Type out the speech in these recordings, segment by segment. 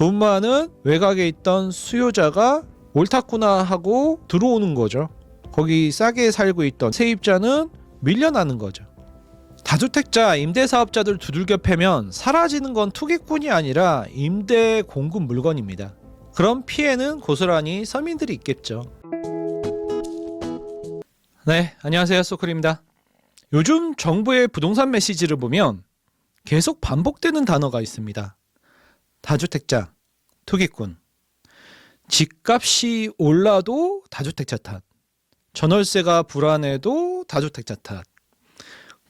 돈 많은 외곽에 있던 수요자가 옳았구나 하고 들어오는 거죠. 거기 싸게 살고 있던 세입자는 밀려나는 거죠. 다주택자 임대사업자들 두들겨 패면 사라지는 건 투기꾼이 아니라 임대 공급 물건입니다. 그런 피해는 고스란히 서민들이 있겠죠. 네, 안녕하세요. 소클입니다. 요즘 정부의 부동산 메시지를 보면 계속 반복되는 단어가 있습니다. 다주택자, 투기꾼. 집값이 올라도 다주택자 탓. 전월세가 불안해도 다주택자 탓.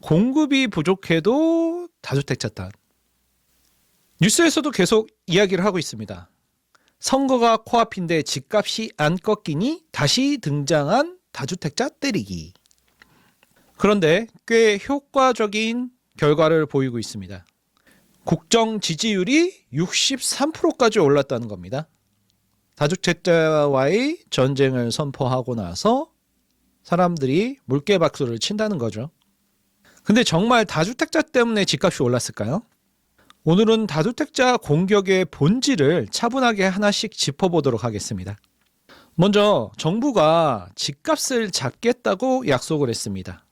공급이 부족해도 다주택자 탓. 뉴스에서도 계속 이야기를 하고 있습니다. 선거가 코앞인데 집값이 안 꺾이니 다시 등장한 다주택자 때리기. 그런데 꽤 효과적인 결과를 보이고 있습니다. 국정 지지율이 63%까지 올랐다는 겁니다. 다주택자와의 전쟁을 선포하고 나서 사람들이 물개박수를 친다는 거죠. 근데 정말 다주택자 때문에 집값이 올랐을까요? 오늘은 다주택자 공격의 본질을 차분하게 하나씩 짚어보도록 하겠습니다. 먼저 정부가 집값을 잡겠다고 약속을 했습니다.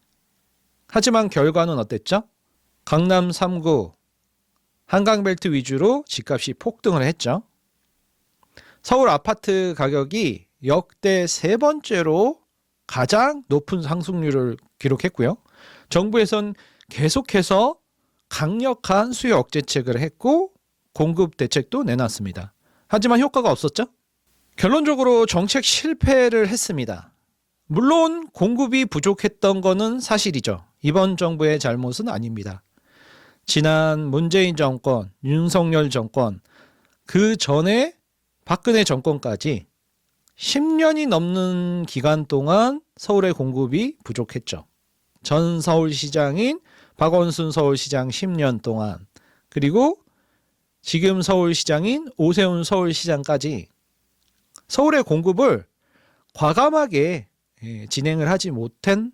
하지만 결과는 어땠죠? 강남 3구, 한강벨트 위주로 집값이 폭등을 했죠. 서울 아파트 가격이 역대 세 번째로 가장 높은 상승률을 기록했고요. 정부에선 계속해서 강력한 수요 억제책을 했고 공급 대책도 내놨습니다. 하지만 효과가 없었죠? 결론적으로 정책 실패를 했습니다. 물론 공급이 부족했던 거는 사실이죠. 이번 정부의 잘못은 아닙니다. 지난 문재인 정권, 윤석열 정권, 그 전에 박근혜 정권까지 10년이 넘는 기간 동안 서울의 공급이 부족했죠. 전 서울시장인 박원순 서울시장 10년 동안, 그리고 지금 서울시장인 오세훈 서울시장까지 서울의 공급을 과감하게 진행을 하지 못한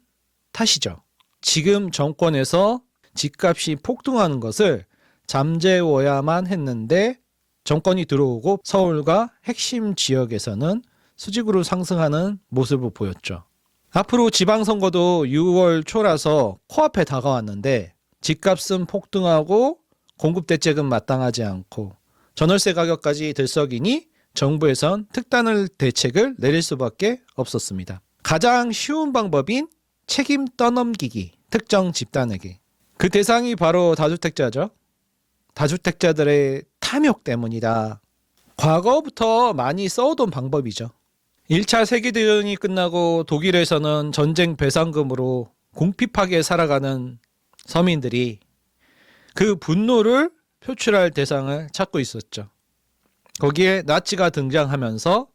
탓이죠. 지금 정권에서 집값이 폭등하는 것을 잠재워야만 했는데 정권이 들어오고 서울과 핵심 지역에서는 수직으로 상승하는 모습을 보였죠. 앞으로 지방선거도 6월 초라서 코앞에 다가왔는데 집값은 폭등하고 공급대책은 마땅하지 않고 전월세 가격까지 들썩이니 정부에선 특단을 대책을 내릴 수밖에 없었습니다. 가장 쉬운 방법인 책임 떠넘기기, 특정 집단에게. 그 대상이 바로 다주택자죠. 다주택자들의 탐욕 때문이다. 과거부터 많이 써오던 방법이죠. 1차 세계대전이 끝나고 독일에서는 전쟁 배상금으로 궁핍하게 살아가는 서민들이 그 분노를 표출할 대상을 찾고 있었죠. 거기에 나치가 등장하면서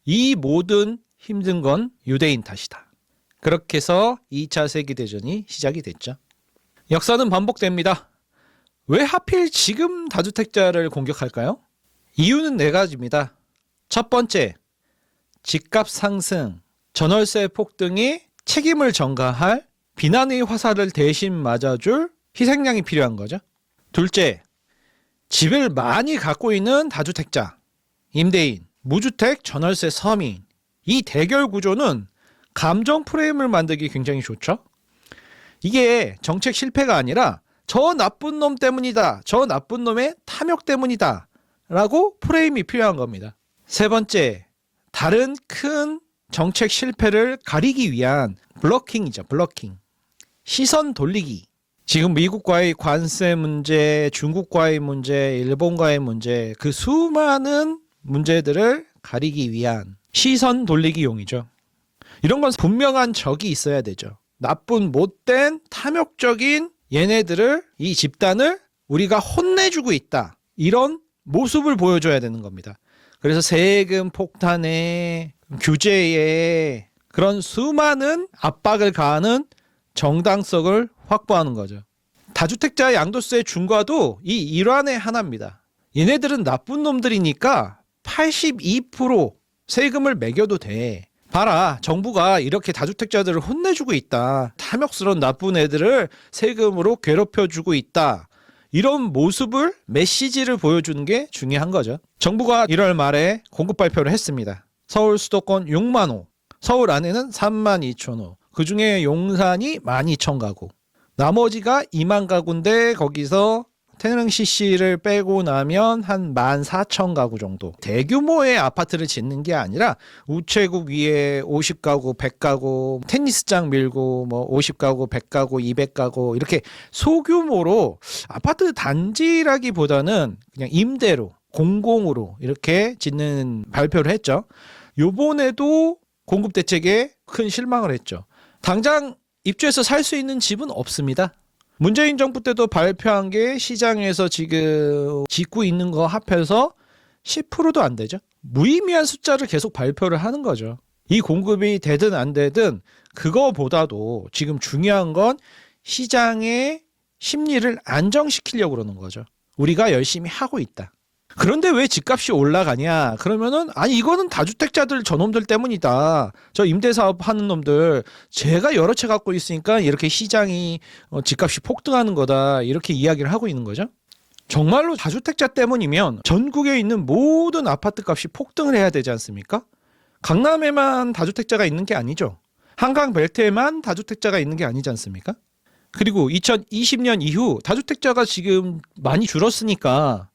이 모든 힘든 건 유대인 탓이다. 그렇게 해서 2차 세계대전이 시작이 됐죠. 역사는 반복됩니다. 왜 하필 지금 다주택자를 공격할까요? 이유는 4가지입니다. 첫 번째, 집값 상승, 전월세 폭등이 책임을 전가할 비난의 화살을 대신 맞아줄 희생양이 필요한 거죠. 둘째, 집을 많이 갖고 있는 다주택자, 임대인, 무주택, 전월세 서민. 이 대결 구조는 감정 프레임을 만들기 굉장히 좋죠. 이게 정책 실패가 아니라 저 나쁜 놈 때문이다, 저 나쁜 놈의 탐욕 때문이다 라고 프레임이 필요한 겁니다. 세 번째, 다른 큰 정책 실패를 가리기 위한 블러킹이죠. 블러킹. 시선 돌리기. 지금 미국과의 관세 문제, 중국과의 문제, 일본과의 문제, 그 수많은 문제들을 가리기 위한 시선 돌리기용이죠. 이런 건 분명한 적이 있어야 되죠. 나쁜 못된 탐욕적인 얘네들을, 이 집단을 우리가 혼내주고 있다. 이런 모습을 보여줘야 되는 겁니다. 그래서 세금 폭탄에, 규제에 그런 수많은 압박을 가하는 정당성을 확보하는 거죠. 다주택자 양도세 중과도 이 일환의 하나입니다. 얘네들은 나쁜 놈들이니까 82% 세금을 매겨도 돼. 봐라, 정부가 이렇게 다주택자들을 혼내주고 있다. 탐욕스러운 나쁜 애들을 세금으로 괴롭혀주고 있다. 이런 모습을 메시지를 보여주는 게 중요한 거죠. 정부가 1월 말에 공급 발표를 했습니다. 서울 수도권 6만 호, 서울 안에는 3만 2천 호, 그중에 용산이 12,000가구, 나머지가 2만 가구인데 거기서 태릉 CC를 빼고 나면 한 14,000가구 정도. 대규모의 아파트를 짓는 게 아니라 우체국 위에 50가구, 100가구, 테니스장 밀고 뭐 50가구, 100가구, 200가구 이렇게 소규모로 아파트 단지라기보다는 그냥 임대로, 공공으로 이렇게 짓는 발표를 했죠. 요번에도 공급 대책에 큰 실망을 했죠. 당장 입주해서 살 수 있는 집은 없습니다. 문재인 정부 때도 발표한 게 시장에서 지금 짓고 있는 거 합해서 10%도 안 되죠. 무의미한 숫자를 계속 발표를 하는 거죠. 이 공급이 되든 안 되든 그거보다도 지금 중요한 건 시장의 심리를 안정시키려고 그러는 거죠. 우리가 열심히 하고 있다. 그런데 왜 집값이 올라가냐? 그러면은 아니 이거는 다주택자들 저놈들 때문이다. 저 임대사업 하는 놈들 제가 여러 채 갖고 있으니까 이렇게 시장이 집값이 폭등하는 거다. 이렇게 이야기를 하고 있는 거죠. 정말로 다주택자 때문이면 전국에 있는 모든 아파트 값이 폭등을 해야 되지 않습니까? 강남에만 다주택자가 있는 게 아니죠. 한강 벨트에만 다주택자가 있는 게 아니지 않습니까? 그리고 2020년 이후 다주택자가 지금 많이 줄었으니까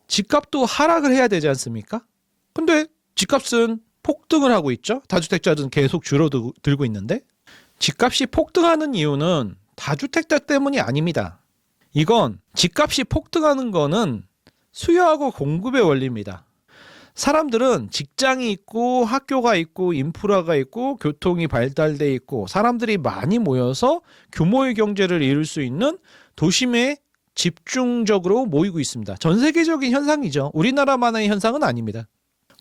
집값도 하락을 해야 되지 않습니까? 근데 집값은 폭등을 하고 있죠. 다주택자들은 계속 줄어들고 있는데 집값이 폭등하는 이유는 다주택자 때문이 아닙니다. 이건 집값이 폭등하는 거는 수요하고 공급의 원리입니다. 사람들은 직장이 있고 학교가 있고 인프라가 있고 교통이 발달돼 있고 사람들이 많이 모여서 규모의 경제를 이룰 수 있는 도심에 집중적으로 모이고 있습니다. 전 세계적인 현상이죠. 우리나라만의 현상은 아닙니다.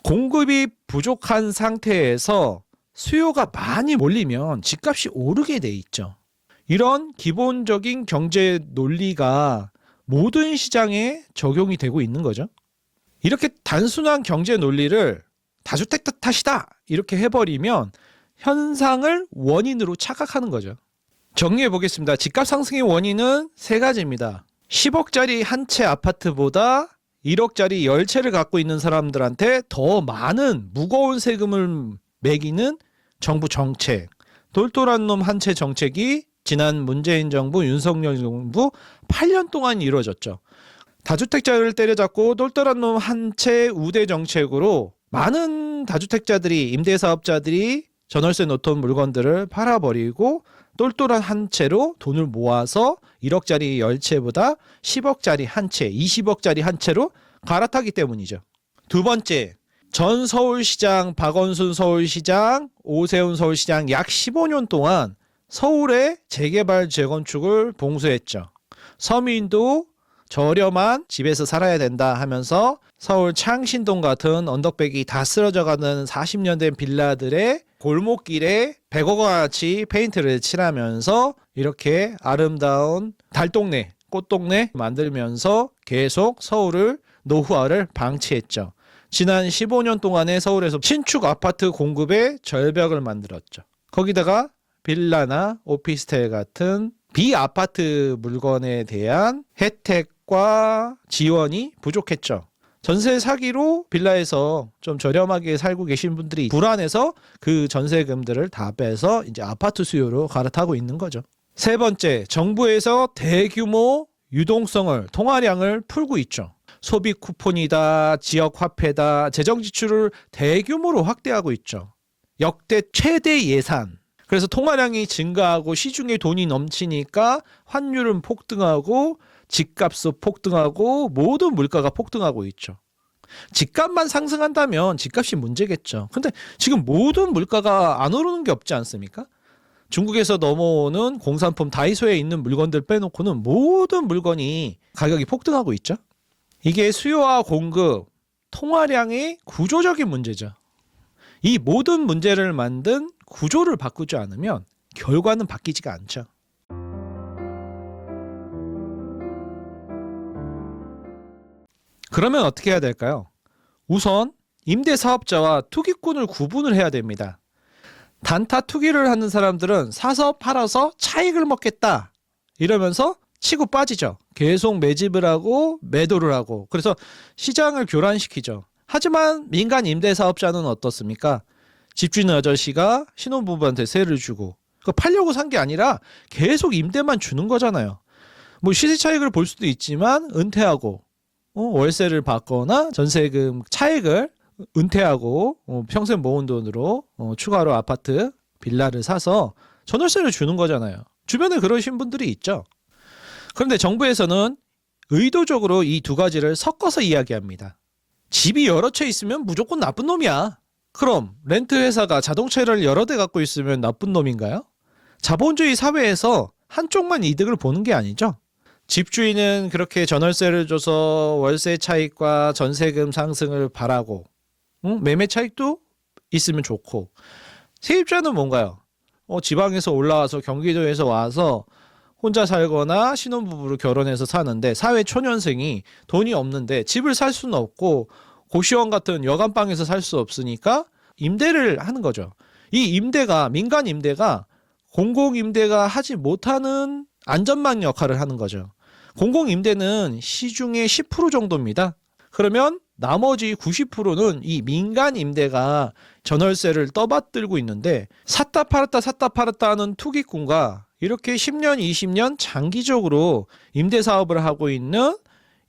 공급이 부족한 상태에서 수요가 많이 몰리면 집값이 오르게 돼 있죠. 이런 기본적인 경제 논리가 모든 시장에 적용이 되고 있는 거죠. 이렇게 단순한 경제 논리를 다주택 탓이다 이렇게 해버리면 현상을 원인으로 착각하는 거죠. 정리해 보겠습니다. 집값 상승의 원인은 세 가지입니다. 10억짜리 한 채 아파트보다 1억짜리 10채를 갖고 있는 사람들한테 더 많은 무거운 세금을 매기는 정부 정책, 똘똘한 놈 한 채 정책이 지난 문재인 정부, 윤석열 정부 8년 동안 이루어졌죠. 다주택자를 때려잡고 똘똘한 놈 한 채 우대 정책으로 많은 다주택자들이, 임대사업자들이 전월세 놓던 물건들을 팔아버리고 똘똘한 한 채로 돈을 모아서 1억짜리 10채보다 10억짜리 한 채, 20억짜리 한 채로 갈아타기 때문이죠. 두 번째, 전 서울시장, 박원순 서울시장, 오세훈 서울시장 약 15년 동안 서울의 재개발 재건축을 봉쇄했죠. 서민도 저렴한 집에서 살아야 된다 하면서 서울 창신동 같은 언덕백이 다 쓰러져가는 40년 된 빌라들의 골목길에 100억 원어치 페인트를 칠하면서 이렇게 아름다운 달동네, 꽃동네 만들면서 계속 서울을 노후화를 방치했죠. 지난 15년 동안에 서울에서 신축 아파트 공급의 절벽을 만들었죠. 거기다가 빌라나 오피스텔 같은 비아파트 물건에 대한 혜택과 지원이 부족했죠. 전세 사기로 빌라에서 좀 저렴하게 살고 계신 분들이 불안해서 그 전세금들을 다 빼서 이제 아파트 수요로 갈아타고 있는 거죠. 세 번째, 정부에서 대규모 유동성을, 통화량을 풀고 있죠. 소비 쿠폰이다, 지역 화폐다, 재정 지출을 대규모로 확대하고 있죠. 역대 최대 예산. 그래서 통화량이 증가하고 시중에 돈이 넘치니까 환율은 폭등하고 집값도 폭등하고 모든 물가가 폭등하고 있죠. 집값만 상승한다면 집값이 문제겠죠. 근데 지금 모든 물가가 안 오르는 게 없지 않습니까? 중국에서 넘어오는 공산품 다이소에 있는 물건들 빼놓고는 모든 물건이 가격이 폭등하고 있죠. 이게 수요와 공급, 통화량의 구조적인 문제죠. 이 모든 문제를 만든 구조를 바꾸지 않으면 결과는 바뀌지가 않죠. 그러면 어떻게 해야 될까요? 우선 임대사업자와 투기꾼을 구분을 해야 됩니다. 단타 투기를 하는 사람들은 사서 팔아서 차익을 먹겠다 이러면서 치고 빠지죠. 계속 매집을 하고 매도를 하고 그래서 시장을 교란시키죠. 하지만 민간 임대사업자는 어떻습니까? 집주인 아저씨가 신혼부부한테 세를 주고 그거 팔려고 산 게 아니라 계속 임대만 주는 거잖아요. 뭐 시세 차익을 볼 수도 있지만 은퇴하고 월세를 받거나 전세금 차익을 은퇴하고 평생 모은 돈으로 추가로 아파트, 빌라를 사서 전월세를 주는 거잖아요. 주변에 그러신 분들이 있죠. 그런데 정부에서는 의도적으로 이 두 가지를 섞어서 이야기합니다. 집이 여러 채 있으면 무조건 나쁜 놈이야. 그럼 렌트 회사가 자동차를 여러 대 갖고 있으면 나쁜 놈인가요? 자본주의 사회에서 한쪽만 이득을 보는 게 아니죠. 집주인은 그렇게 전월세를 줘서 월세 차익과 전세금 상승을 바라고 매매 차익도 있으면 좋고 세입자는 뭔가요? 지방에서 올라와서 경기도에서 와서 혼자 살거나 신혼부부로 결혼해서 사는데 사회 초년생이 돈이 없는데 집을 살 수는 없고 고시원 같은 여간방에서 살 수 없으니까 임대를 하는 거죠. 이 임대가 민간 임대가 공공임대가 하지 못하는 안전망 역할을 하는 거죠. 공공임대는 시중의 10% 정도입니다. 그러면 나머지 90%는 이 민간 임대가 전월세를 떠받들고 있는데 샀다 팔았다 하는 투기꾼과 이렇게 10년, 20년 장기적으로 임대 사업을 하고 있는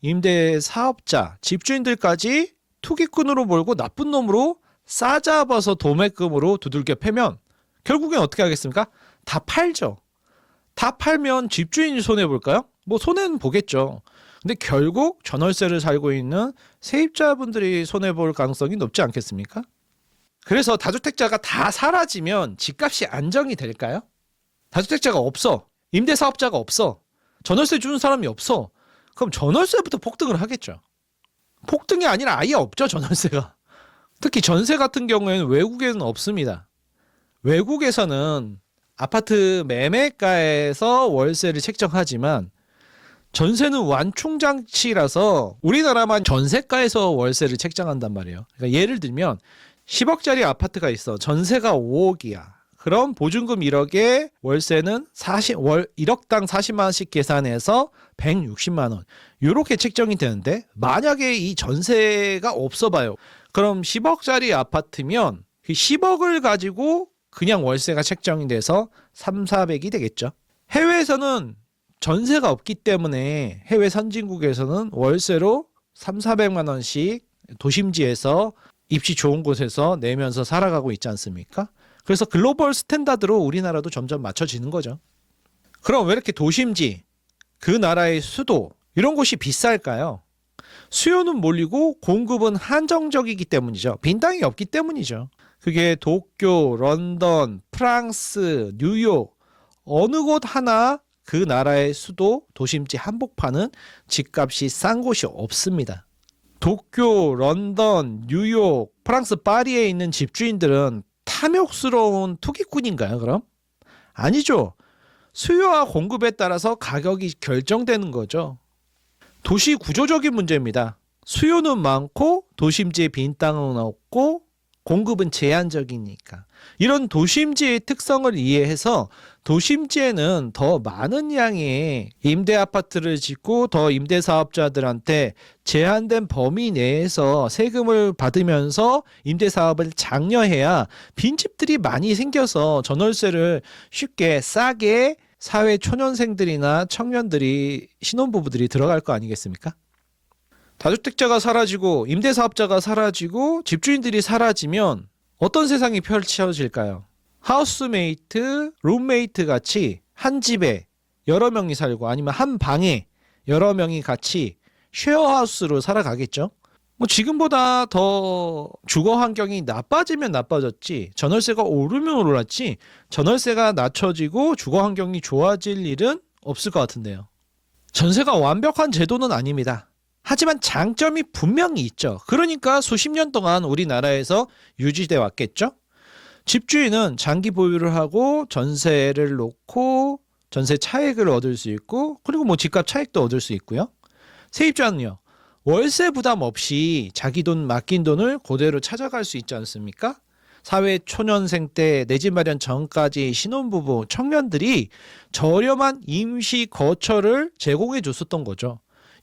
임대 사업자, 집주인들까지 투기꾼으로 몰고 나쁜 놈으로 싸잡아서 도매금으로 두들겨 패면 결국엔 어떻게 하겠습니까? 다 팔죠. 다 팔면 집주인이 손해볼까요? 뭐 손해는 보겠죠. 근데 결국 전월세를 살고 있는 세입자분들이 손해볼 가능성이 높지 않겠습니까? 그래서 다주택자가 다 사라지면 집값이 안정이 될까요? 다주택자가 없어. 임대사업자가 없어. 전월세 주는 사람이 없어. 그럼 전월세부터 폭등을 하겠죠. 폭등이 아니라 아예 없죠, 전월세가. 특히 전세 같은 경우에는 외국에는 없습니다. 외국에서는 아파트 매매가에서 월세를 책정하지만 전세는 완충장치라서 우리나라만 전세가에서 월세를 책정한단 말이에요. 그러니까 예를 들면 10억짜리 아파트가 있어. 전세가 5억이야. 그럼 보증금 1억에 월세는 1억당 40만 원씩 계산해서 160만 원. 이렇게 책정이 되는데 만약에 이 전세가 없어 봐요. 그럼 10억짜리 아파트면 그 10억을 가지고 그냥 월세가 책정이 돼서 3, 400이 되겠죠. 해외에서는 전세가 없기 때문에 해외 선진국에서는 월세로 3, 400만 원씩 도심지에서 입지 좋은 곳에서 내면서 살아가고 있지 않습니까? 그래서 글로벌 스탠다드로 우리나라도 점점 맞춰지는 거죠. 그럼 왜 이렇게 도심지, 그 나라의 수도 이런 곳이 비쌀까요? 수요는 몰리고 공급은 한정적이기 때문이죠. 빈 땅이 없기 때문이죠. 그게 도쿄, 런던, 프랑스, 뉴욕 어느 곳 하나 그 나라의 수도, 도심지 한복판은 집값이 싼 곳이 없습니다. 도쿄, 런던, 뉴욕, 프랑스 파리에 있는 집주인들은 탐욕스러운 투기꾼인가요, 그럼? 아니죠. 수요와 공급에 따라서 가격이 결정되는 거죠. 도시 구조적인 문제입니다. 수요는 많고 도심지에 빈 땅은 없고 공급은 제한적이니까. 이런 도심지의 특성을 이해해서 도심지에는 더 많은 양의 임대 아파트를 짓고 더 임대 사업자들한테 제한된 범위 내에서 세금을 받으면서 임대 사업을 장려해야 빈집들이 많이 생겨서 전월세를 쉽게 싸게 사회 초년생들이나 청년들이 신혼부부들이 들어갈 거 아니겠습니까? 다주택자가 사라지고 임대사업자가 사라지고 집주인들이 사라지면 어떤 세상이 펼쳐질까요? 하우스메이트, 룸메이트 같이 한 집에 여러 명이 살고 아니면 한 방에 여러 명이 같이 쉐어하우스로 살아가겠죠? 뭐 지금보다 더 주거 환경이 나빠지면 나빠졌지 전월세가 오르면 올랐지 전월세가 낮춰지고 주거 환경이 좋아질 일은 없을 것 같은데요. 전세가 완벽한 제도는 아닙니다. 하지만 장점이 분명히 있죠. 그러니까 수십 년 동안 우리나라에서 유지돼 왔겠죠. 집주인은 장기 보유를 하고 전세를 놓고 전세 차익을 얻을 수 있고 그리고 뭐 집값 차익도 얻을 수 있고요. 세입자는요. 월세 부담 없이 자기 돈 맡긴 돈을 그대로 찾아갈 수 있지 않습니까? 사회 초년생 때 내 집 마련 전까지 신혼부부 청년들이 저렴한 임시 거처를 제공해 줬었던 거죠.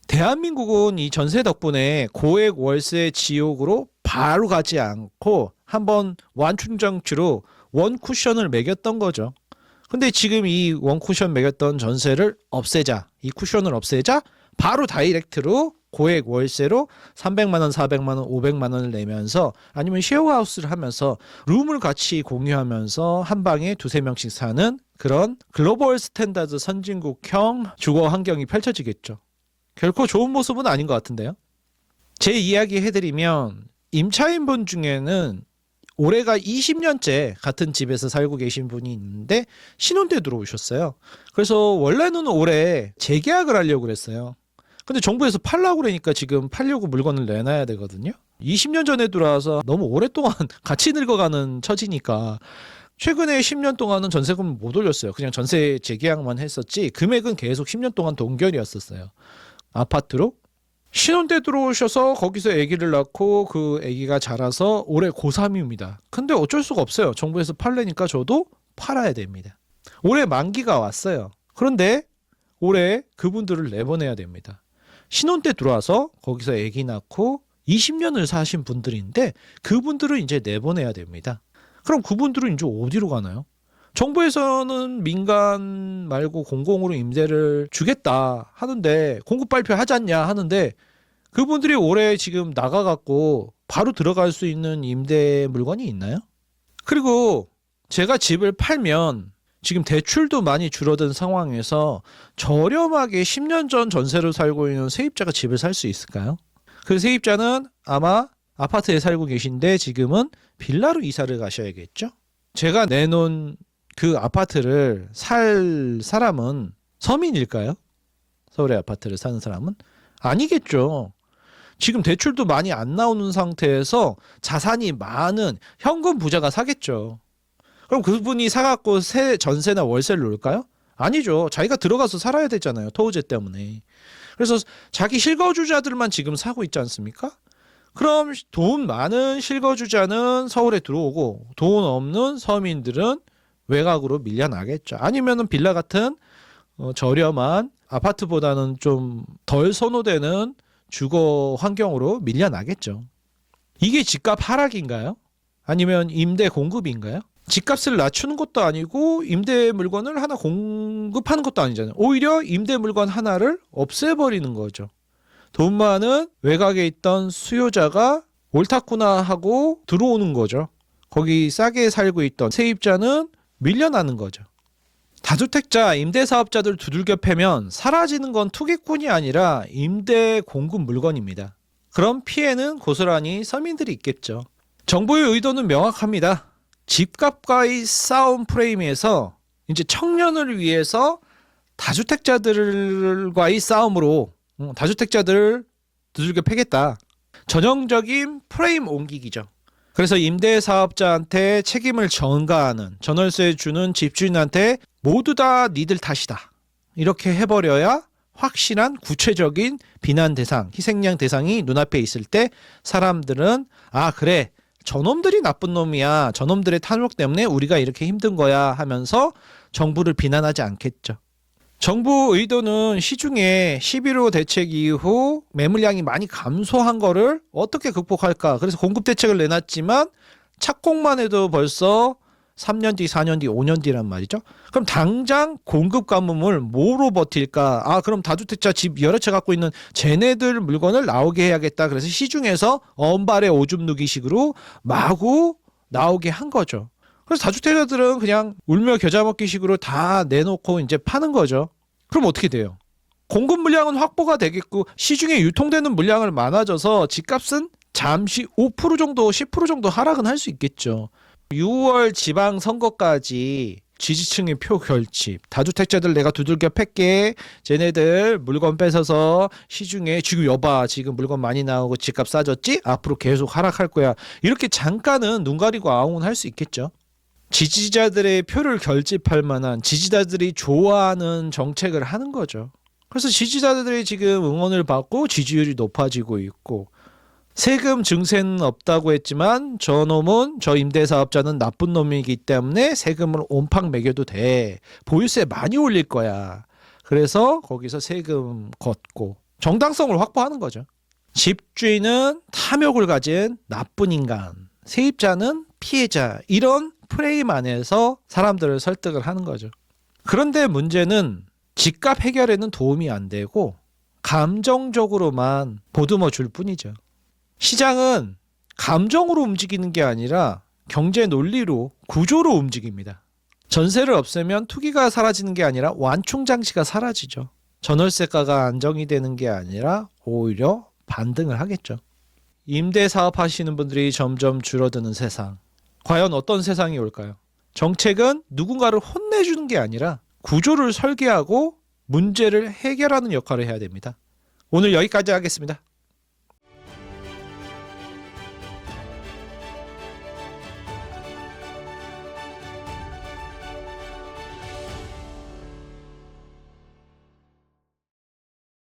대한민국은 이 전세 덕분에 고액 월세 지옥으로 바로 가지 않고 한번 완충장치로 원쿠션을 매겼던 거죠. 근데 지금 이 원쿠션 매겼던 전세를 없애자, 이 쿠션을 없애자 바로 다이렉트로 고액 월세로 300만 원, 400만 원, 500만 원을 내면서 아니면 쉐어하우스를 하면서 룸을 같이 공유하면서 한 방에 두세 명씩 사는 그런 글로벌 스탠다드 선진국형 주거 환경이 펼쳐지겠죠. 결코 좋은 모습은 아닌 것 같은데요. 제 이야기 해드리면 임차인분 중에는 올해가 20년째 같은 집에서 살고 계신 분이 있는데 신혼 때 들어오셨어요. 그래서 원래는 올해 재계약을 하려고 그랬어요. 근데 정부에서 팔라고 그러니까 지금 팔려고 물건을 내놔야 되거든요. 20년 전에 들어와서 너무 오랫동안 같이 늙어가는 처지니까 최근에 10년 동안은 전세금을 못 올렸어요. 그냥 전세 재계약만 했었지 금액은 계속 10년 동안 동결이었었어요. 아파트로 신혼 때 들어오셔서 거기서 아기를 낳고 그 아기가 자라서 올해 고3입니다. 근데 어쩔 수가 없어요. 정부에서 팔려니까 저도 팔아야 됩니다. 올해 만기가 왔어요. 그런데 올해 그분들을 내보내야 됩니다. 신혼 때 들어와서 거기서 아기 낳고 20년을 사신 분들인데 그분들을 이제 내보내야 됩니다. 그럼 그분들은 이제 어디로 가나요? 정부에서는 민간 말고 공공으로 임대를 주겠다 하는데 공급 발표하지 않냐 하는데 그분들이 올해 지금 나가갖고 바로 들어갈 수 있는 임대 물건이 있나요? 그리고 제가 집을 팔면 지금 대출도 많이 줄어든 상황에서 저렴하게 10년 전 전세로 살고 있는 세입자가 집을 살 수 있을까요? 그 세입자는 아마 아파트에 살고 계신데 지금은 빌라로 이사를 가셔야겠죠? 제가 내놓은 그 아파트를 살 사람은 서민일까요? 서울의 아파트를 사는 사람은? 아니겠죠. 지금 대출도 많이 안 나오는 상태에서 자산이 많은 현금 부자가 사겠죠. 그럼 그분이 사갖고 새 전세나 월세를 놓을까요? 아니죠. 자기가 들어가서 살아야 되잖아요. 토우제 때문에. 그래서 자기 실거주자들만 지금 사고 있지 않습니까? 그럼 돈 많은 실거주자는 서울에 들어오고 돈 없는 서민들은 외곽으로 밀려나겠죠. 아니면은 빌라 같은 저렴한 아파트보다는 좀 덜 선호되는 주거 환경으로 밀려나겠죠. 이게 집값 하락인가요? 아니면 임대 공급인가요? 집값을 낮추는 것도 아니고 임대 물건을 하나 공급하는 것도 아니잖아요. 오히려 임대 물건 하나를 없애버리는 거죠. 돈 많은 외곽에 있던 수요자가 옳다구나 하고 들어오는 거죠. 거기 싸게 살고 있던 세입자는 밀려나는 거죠. 다주택자 임대사업자들 두들겨 패면 사라지는 건 투기꾼이 아니라 임대 공급 물건입니다. 그런 피해는 고스란히 서민들이 있겠죠. 정부의 의도는 명확합니다. 집값과의 싸움 프레임에서 이제 청년을 위해서 다주택자들과의 싸움으로 다주택자들을 두들겨 패겠다. 전형적인 프레임 옮기기죠. 그래서 임대사업자한테 책임을 전가하는, 전월세 주는 집주인한테 모두 다 니들 탓이다. 이렇게 해버려야 확실한 구체적인 비난 대상, 희생양 대상이 눈앞에 있을 때 사람들은 아 그래 저놈들이 나쁜 놈이야. 저놈들의 탐욕 때문에 우리가 이렇게 힘든 거야 하면서 정부를 비난하지 않겠죠. 정부 의도는 시중에 11호 대책 이후 매물량이 많이 감소한 거를 어떻게 극복할까. 그래서 공급 대책을 내놨지만 착공만 해도 벌써 3년 뒤, 4년 뒤, 5년 뒤란 말이죠. 그럼 당장 공급 가뭄을 뭐로 버틸까? 아, 그럼 다주택자 집 여러 채 갖고 있는 쟤네들 물건을 나오게 해야겠다. 그래서 시중에서 언발의 오줌 누기식으로 마구 나오게 한 거죠. 그래서 다주택자들은 그냥 울며 겨자 먹기식으로 다 내놓고 이제 파는 거죠. 그럼 어떻게 돼요? 공급 물량은 확보가 되겠고 시중에 유통되는 물량을 많아져서 집값은 잠시 5% 정도, 10% 정도 하락은 할 수 있겠죠. 6월 지방선거까지 지지층의 표 결집, 다주택자들 내가 두들겨 팰게, 쟤네들 물건 뺏어서 시중에 지금 여봐 지금 물건 많이 나오고 집값 싸졌지? 앞으로 계속 하락할 거야. 이렇게 잠깐은 눈 가리고 아웅은 할 수 있겠죠. 지지자들의 표를 결집할 만한 지지자들이 좋아하는 정책을 하는 거죠. 그래서 지지자들이 지금 응원을 받고 지지율이 높아지고 있고 세금 증세는 없다고 했지만 저 임대사업자는 나쁜 놈이기 때문에 세금을 온팡 매겨도 돼. 보유세 많이 올릴 거야. 그래서 거기서 세금 걷고 정당성을 확보하는 거죠. 집주인은 탐욕을 가진 나쁜 인간, 세입자는 피해자, 이런 프레임 안에서 사람들을 설득을 하는 거죠. 그런데 문제는 집값 해결에는 도움이 안 되고 감정적으로만 보듬어 줄 뿐이죠. 시장은 감정으로 움직이는 게 아니라 경제 논리로, 구조로 움직입니다. 전세를 없애면 투기가 사라지는 게 아니라 완충장치가 사라지죠. 전월세가가 안정이 되는 게 아니라 오히려 반등을 하겠죠. 임대 사업 하시는 분들이 점점 줄어드는 세상. 과연 어떤 세상이 올까요? 정책은 누군가를 혼내주는 게 아니라 구조를 설계하고 문제를 해결하는 역할을 해야 됩니다. 오늘 여기까지 하겠습니다.